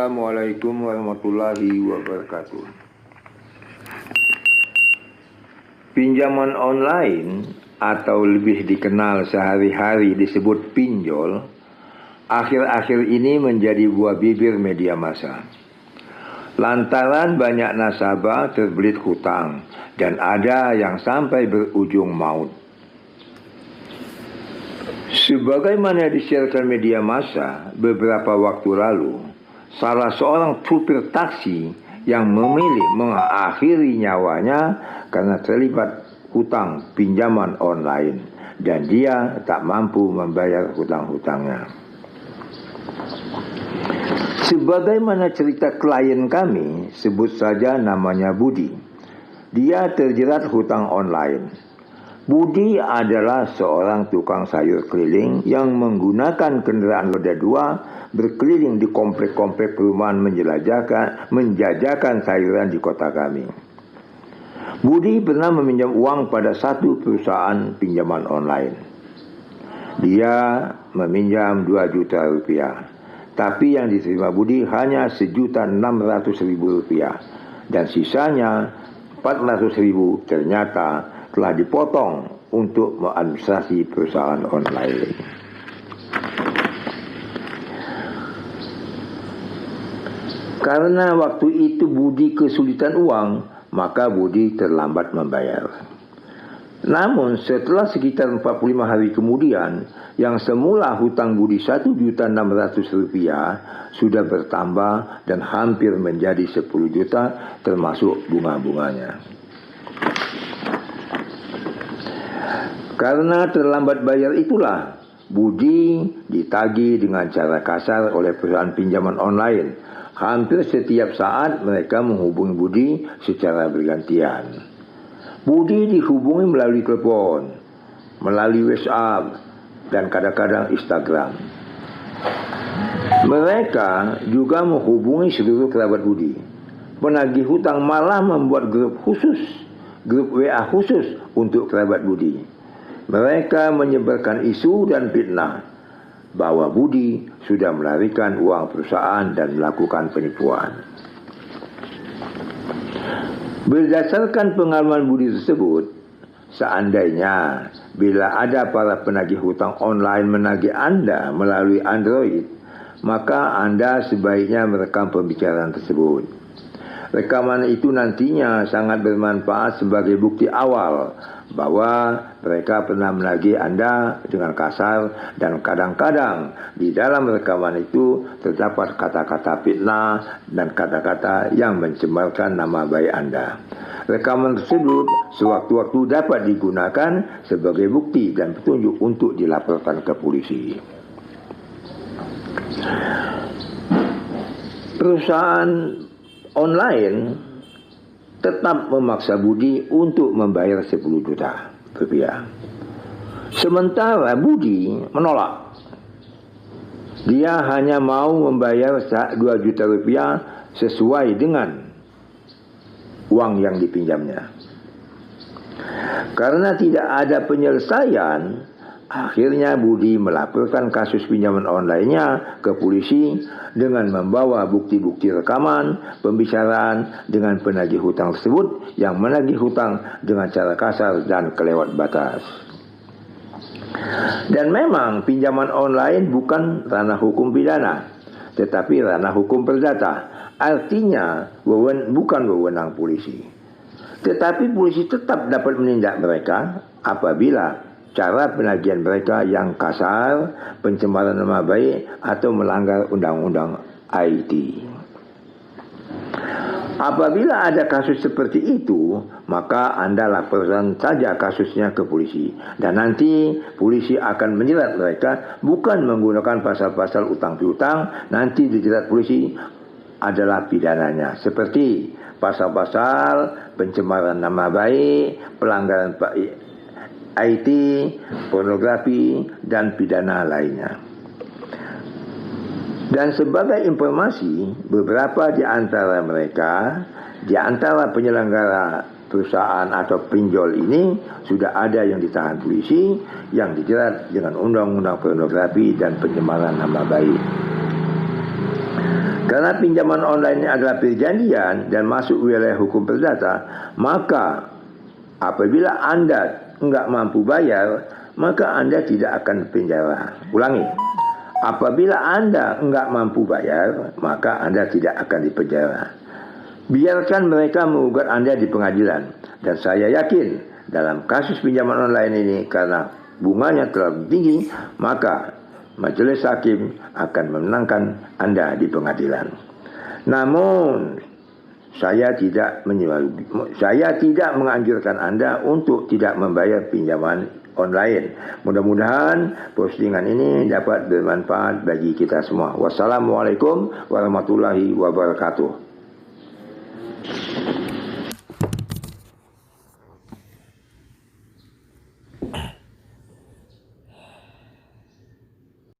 Assalamualaikum warahmatullahi wabarakatuh. Pinjaman online atau lebih dikenal sehari-hari disebut pinjol, akhir-akhir ini menjadi buah bibir media massa. Lantaran banyak nasabah terbelit hutang dan ada yang sampai berujung maut. Sebagaimana disiarkan media massa beberapa waktu lalu, salah seorang supir taksi yang memilih mengakhiri nyawanya karena terlibat hutang pinjaman online dan dia tak mampu membayar hutang-hutangnya. Sebagaimana cerita klien kami, sebut saja namanya Budi. Dia terjerat hutang online. Budi adalah seorang tukang sayur keliling yang menggunakan kendaraan roda 2 berkeliling di komplek-komplek perumahan menjajakan sayuran di kota kami. Budi pernah meminjam uang pada satu perusahaan pinjaman online. Dia meminjam 2 juta rupiah, tapi yang diterima Budi hanya 1.600.000 rupiah dan sisanya 400.000 ternyata telah dipotong untuk mengadministrasi perusahaan online. Karena waktu itu Budi kesulitan uang, maka Budi terlambat membayar. Namun setelah sekitar 45 hari kemudian, yang semula hutang Budi 1.600.000 rupiah sudah bertambah dan hampir menjadi 10 juta termasuk bunga-bunganya. Karena terlambat bayar itulah Budi ditagih dengan cara kasar oleh perusahaan pinjaman online. Hampir setiap saat mereka menghubungi Budi secara bergantian. Budi dihubungi melalui telepon, melalui WhatsApp, dan kadang-kadang Instagram. Mereka juga menghubungi seluruh kerabat Budi. Penagih hutang malah membuat grup WA khusus untuk kerabat Budi. Mereka menyebarkan isu dan fitnah bahwa Budi sudah melarikan uang perusahaan dan melakukan penipuan. Berdasarkan pengalaman Budi tersebut, seandainya bila ada para penagih hutang online menagih Anda melalui Android, maka Anda sebaiknya merekam pembicaraan tersebut. Rekaman itu nantinya sangat bermanfaat sebagai bukti awal bahwa mereka pernah menagih Anda dengan kasar dan kadang-kadang di dalam rekaman itu terdapat kata-kata fitnah dan kata-kata yang mencemarkan nama baik Anda. Rekaman tersebut sewaktu-waktu dapat digunakan sebagai bukti dan petunjuk untuk dilaporkan ke polisi. Perusahaan online tetap memaksa Budi untuk membayar 10 juta rupiah. Sementara Budi menolak. Dia hanya mau membayar 2 juta rupiah sesuai dengan uang yang dipinjamnya. Karena tidak ada penyelesaian, akhirnya Budi melaporkan kasus pinjaman online-nya ke polisi dengan membawa bukti-bukti rekaman pembicaraan dengan penagih hutang tersebut yang menagih hutang dengan cara kasar dan kelewat batas. Dan memang pinjaman online bukan ranah hukum pidana, tetapi ranah hukum perdata. Artinya bukan wewenang polisi. Tetapi polisi tetap dapat menindak mereka apabila cara penagihan mereka yang kasar, pencemaran nama baik, atau melanggar undang-undang IT. Apabila ada kasus seperti itu, maka Anda laporkan saja kasusnya ke polisi. Dan nanti polisi akan menjerat mereka bukan menggunakan pasal-pasal utang piutang. Nanti dijerat polisi adalah pidananya. Seperti pasal-pasal pencemaran nama baik, pelanggaran IT, pornografi, dan pidana lainnya. Dan sebagai informasi, beberapa di antara mereka, di antara penyelenggara perusahaan atau pinjol ini, sudah ada yang ditahan polisi, yang dijerat dengan undang-undang pornografi dan pencemaran nama baik. Karena pinjaman online ini adalah perjanjian dan masuk wilayah hukum perdata, maka apabila Anda enggak mampu bayar, maka Anda tidak akan penjara. Ulangi, apabila Anda enggak mampu bayar, maka Anda tidak akan dipenjara. Biarkan mereka menggugat Anda di pengadilan. Dan saya yakin dalam kasus pinjaman online ini, karena bunganya terlalu tinggi, maka majelis hakim akan memenangkan Anda di pengadilan. Namun saya tidak menganjurkan Anda untuk tidak membayar pinjaman online. Mudah-mudahan postingan ini dapat bermanfaat bagi kita semua. Wassalamualaikum warahmatullahi wabarakatuh.